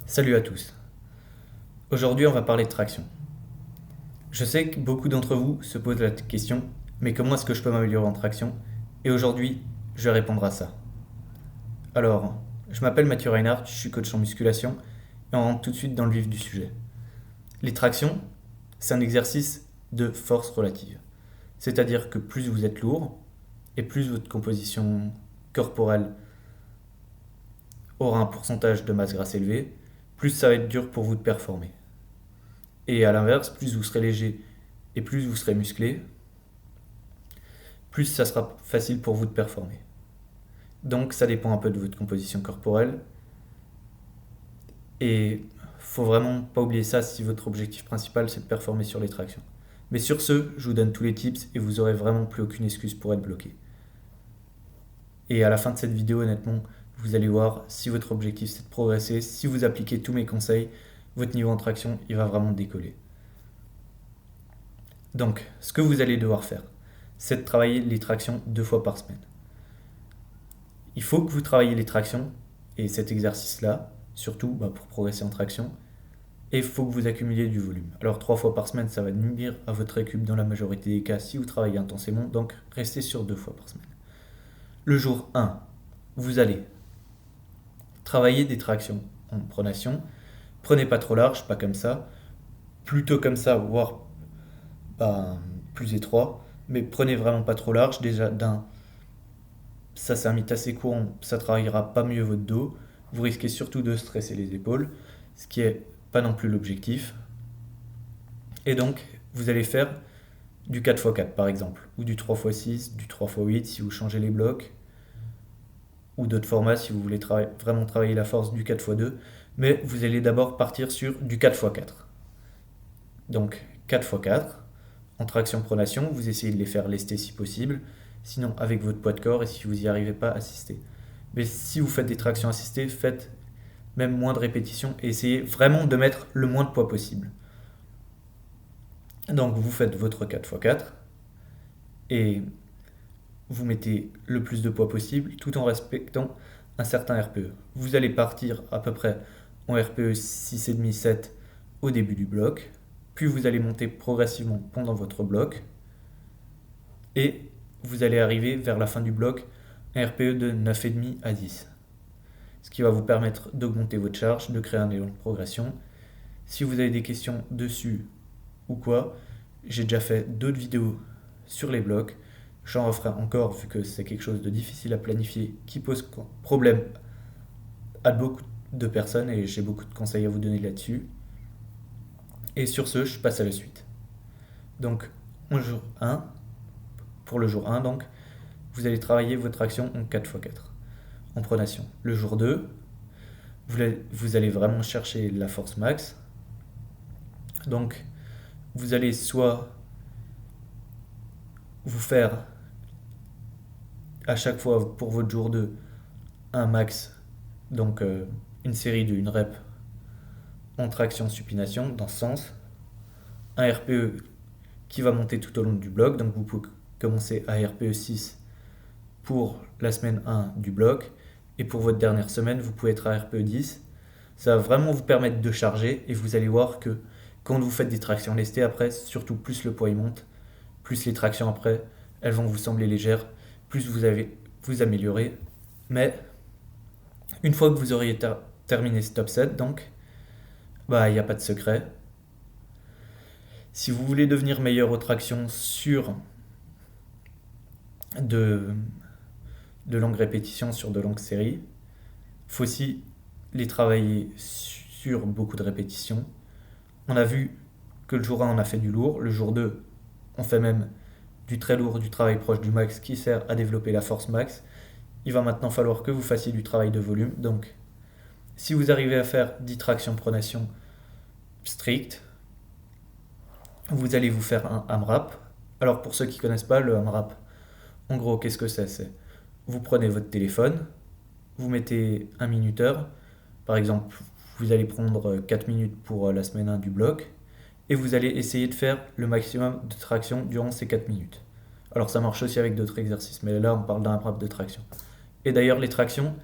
Salut à tous. Aujourd'hui, on va parler de traction. Je sais que beaucoup d'entre vous se posent la question, mais comment est-ce que je peux m'améliorer en traction? Et aujourd'hui, je vais répondre à ça. Alors, je m'appelle Mathieu Reinhardt, je suis coach en musculation, et on rentre tout de suite dans le vif du sujet. Les tractions, c'est un exercice de force relative. C'est-à-dire que plus vous êtes lourd, et plus votre composition corporelle aura un pourcentage de masse grasse élevé, plus ça va être dur pour vous de performer. Et à l'inverse, plus vous serez léger et plus vous serez musclé, plus ça sera facile pour vous de performer. Donc ça dépend un peu de votre composition corporelle. Et faut vraiment pas oublier ça si votre objectif principal c'est de performer sur les tractions. Mais sur ce, je vous donne tous les tips et vous aurez vraiment plus aucune excuse pour être bloqué. Et à la fin de cette vidéo, honnêtement, vous allez voir si votre objectif c'est de progresser, si vous appliquez tous mes conseils, votre niveau en traction il va vraiment décoller. Donc, ce que vous allez devoir faire, c'est de travailler les tractions 2 fois par semaine. Il faut que vous travailliez les tractions et cet exercice-là, surtout pour progresser en traction, et il faut que vous accumuliez du volume. Alors 3 fois par semaine, ça va nuire à votre récup dans la majorité des cas si vous travaillez intensément, donc restez sur 2 fois par semaine. Le jour 1, vous allez travailler des tractions en pronation. Prenez pas trop large, pas comme ça, plutôt comme ça, voire plus étroit, mais prenez vraiment pas trop large. Déjà, ça c'est un mythe assez courant, ça travaillera pas mieux votre dos, vous risquez surtout de stresser les épaules, ce qui est pas non plus l'objectif. Et donc, vous allez faire du 4x4 par exemple, ou du 3x6, du 3x8 si vous changez les blocs, ou d'autres formats si vous voulez vraiment travailler la force du 4x2, mais vous allez d'abord partir sur du 4x4. Donc 4x4, en traction pronation, vous essayez de les faire lestés si possible, sinon avec votre poids de corps et si vous n'y arrivez pas, assistez. Mais si vous faites des tractions assistées, faites même moins de répétitions et essayez vraiment de mettre le moins de poids possible. Donc vous faites votre 4x4 et vous mettez le plus de poids possible tout en respectant un certain RPE. Vous allez partir à peu près en RPE 6,5-7 au début du bloc, puis vous allez monter progressivement pendant votre bloc et vous allez arriver vers la fin du bloc à un RPE de 9,5 à 10. Ce qui va vous permettre d'augmenter votre charge, de créer un élan de progression. Si vous avez des questions dessus ou quoi, j'ai déjà fait d'autres vidéos sur les blocs. J'en referai encore vu que c'est quelque chose de difficile à planifier qui pose problème à beaucoup de personnes et j'ai beaucoup de conseils à vous donner là-dessus. Et sur ce, je passe à la suite. Donc, pour le jour 1, donc, vous allez travailler votre action en 4x4 en pronation. Le jour 2, vous allez vraiment chercher la force max. Donc, vous allez soit vous faire à chaque fois pour votre jour 2 un max, donc une série de 1 rep en traction supination dans ce sens, un RPE qui va monter tout au long du bloc, donc vous pouvez commencer à RPE 6 pour la semaine 1 du bloc, et pour votre dernière semaine, vous pouvez être à RPE 10. Ça va vraiment vous permettre de charger, et vous allez voir que quand vous faites des tractions lestées après, surtout plus le poids il monte, plus les tractions après, elles vont vous sembler légères, plus vous améliorez. Mais une fois que vous auriez terminé ce top set, donc, il n'y a pas de secret. Si vous voulez devenir meilleur aux tractions sur de longues répétitions, sur de longues séries, il faut aussi les travailler sur beaucoup de répétitions. On a vu que le jour 1, on a fait du lourd. Le jour 2, on fait même du très lourd, du travail proche du max qui sert à développer la force max. Il va maintenant falloir que vous fassiez du travail de volume. Donc, si vous arrivez à faire 10 tractions pronation strictes, vous allez vous faire un AMRAP. Alors, pour ceux qui ne connaissent pas le AMRAP, en gros, qu'est-ce que c'est vous prenez votre téléphone, vous mettez un minuteur. Par exemple, vous allez prendre 4 minutes pour la semaine 1 du bloc et vous allez essayer de faire le maximum de traction durant ces 4 minutes. Alors ça marche aussi avec d'autres exercices, mais là on parle d'un AMRAP de traction. Et d'ailleurs les tractions,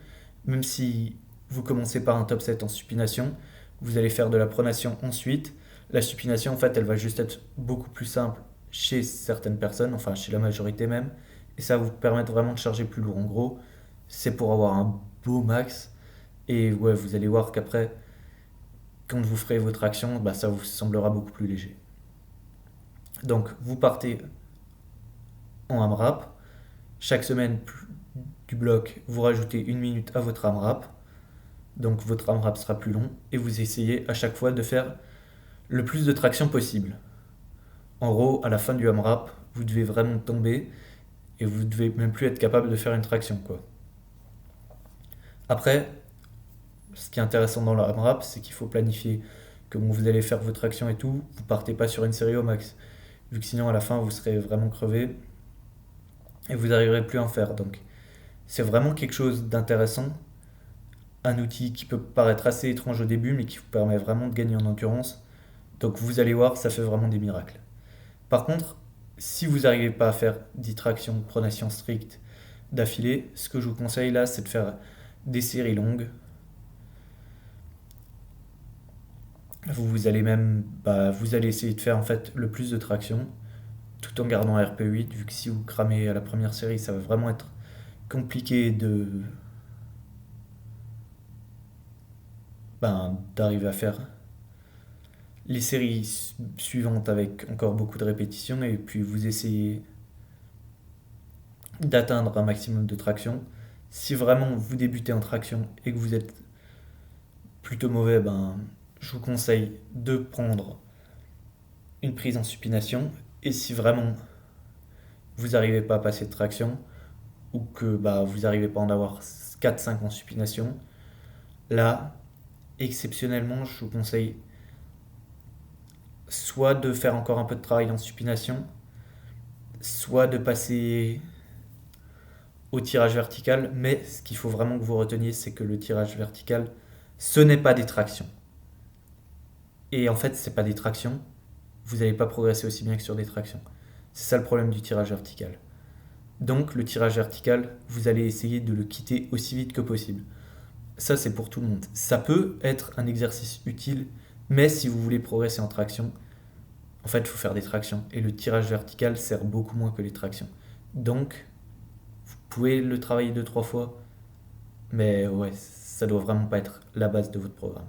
même si vous commencez par un top set en supination, vous allez faire de la pronation ensuite. La supination, en fait, elle va juste être beaucoup plus simple chez certaines personnes, enfin chez la majorité même, et ça va vous permettre vraiment de charger plus lourd. En gros, c'est pour avoir un beau max, et ouais, vous allez voir qu'après, quand vous ferez vos tractions, bah, ça vous semblera beaucoup plus léger. Donc, vous partez en AMRAP. Chaque semaine du bloc, vous rajoutez 1 minute à votre AMRAP. Donc, votre AMRAP sera plus long. Et vous essayez à chaque fois de faire le plus de traction possible. En gros, à la fin du AMRAP, vous devez vraiment tomber et vous devez même plus être capable de faire une traction, quoi. Après, ce qui est intéressant dans le AMRAP, c'est qu'il faut planifier comment vous allez faire vos tractions et tout. Vous partez pas sur une série au max, vu que sinon à la fin vous serez vraiment crevé et vous n'arriverez plus à en faire. Donc c'est vraiment quelque chose d'intéressant, un outil qui peut paraître assez étrange au début, mais qui vous permet vraiment de gagner en endurance. Donc vous allez voir, ça fait vraiment des miracles. Par contre, si vous n'arrivez pas à faire 10 tractions pronation stricte d'affilée, ce que je vous conseille là, c'est de faire des séries longues. Vous allez même, vous allez essayer de faire en fait le plus de tractions, tout en gardant un RP8, vu que si vous cramez à la première série, ça va vraiment être compliqué d'arriver à faire les séries suivantes avec encore beaucoup de répétitions, et puis vous essayez d'atteindre un maximum de traction. Si vraiment vous débutez en traction et que vous êtes plutôt mauvais, je vous conseille de prendre une prise en supination. Et si vraiment vous n'arrivez pas à passer de traction, ou que vous n'arrivez pas à en avoir 4-5 en supination, là, exceptionnellement, je vous conseille soit de faire encore un peu de travail en supination, soit de passer au tirage vertical. Mais ce qu'il faut vraiment que vous reteniez, c'est que le tirage vertical, ce n'est pas des tractions. Et en fait, c'est pas des tractions, vous n'allez pas progresser aussi bien que sur des tractions. C'est ça le problème du tirage vertical. Donc le tirage vertical, vous allez essayer de le quitter aussi vite que possible. Ça, c'est pour tout le monde. Ça peut être un exercice utile, mais si vous voulez progresser en traction, en fait, il faut faire des tractions. Et le tirage vertical sert beaucoup moins que les tractions. Donc, vous pouvez le travailler 2-3 fois, mais ouais, ça doit vraiment pas être la base de votre programme.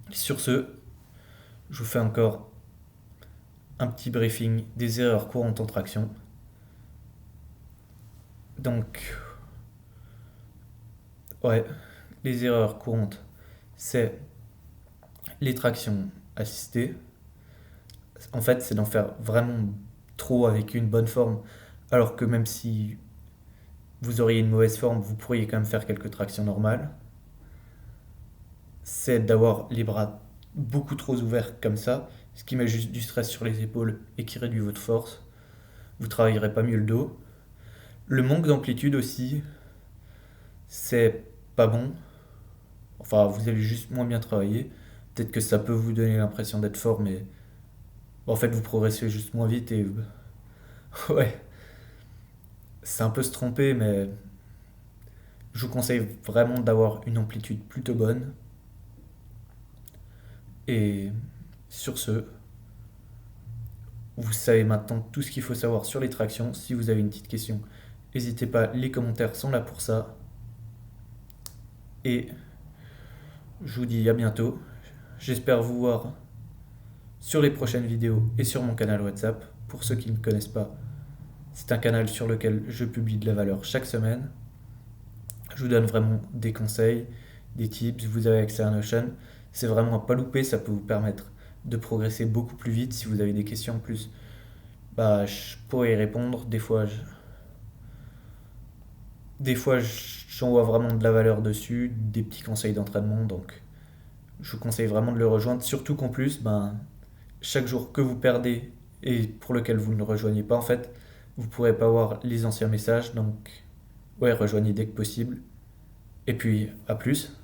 Sur ce, je vous fais encore un petit briefing des erreurs courantes en traction. Donc, ouais, les erreurs courantes, c'est les tractions assistées. En fait, c'est d'en faire vraiment trop avec une bonne forme, alors que même si vous auriez une mauvaise forme, vous pourriez quand même faire quelques tractions normales. C'est d'avoir les bras beaucoup trop ouverts comme ça, ce qui met juste du stress sur les épaules et qui réduit votre force. Vous travaillerez pas mieux le dos. Le manque d'amplitude aussi, c'est pas bon. Enfin, vous allez juste moins bien travailler. Peut-être que ça peut vous donner l'impression d'être fort, mais en fait, vous progressez juste moins vite et ouais, c'est un peu se tromper, mais je vous conseille vraiment d'avoir une amplitude plutôt bonne. Et sur ce, vous savez maintenant tout ce qu'il faut savoir sur les tractions. Si vous avez une petite question, n'hésitez pas, les commentaires sont là pour ça. Et je vous dis à bientôt. J'espère vous voir sur les prochaines vidéos et sur mon canal WhatsApp. Pour ceux qui ne me connaissent pas, c'est un canal sur lequel je publie de la valeur chaque semaine. Je vous donne vraiment des conseils, des tips, vous avez accès à Notion. C'est vraiment à pas louper, ça peut vous permettre de progresser beaucoup plus vite. Si vous avez des questions en plus, je pourrais y répondre. Des fois, j'envoie vraiment de la valeur dessus, des petits conseils d'entraînement. Donc, je vous conseille vraiment de le rejoindre. Surtout qu'en plus, chaque jour que vous perdez et pour lequel vous ne le rejoignez pas, en fait, vous ne pourrez pas voir les anciens messages. Donc, ouais, rejoignez dès que possible. Et puis, à plus.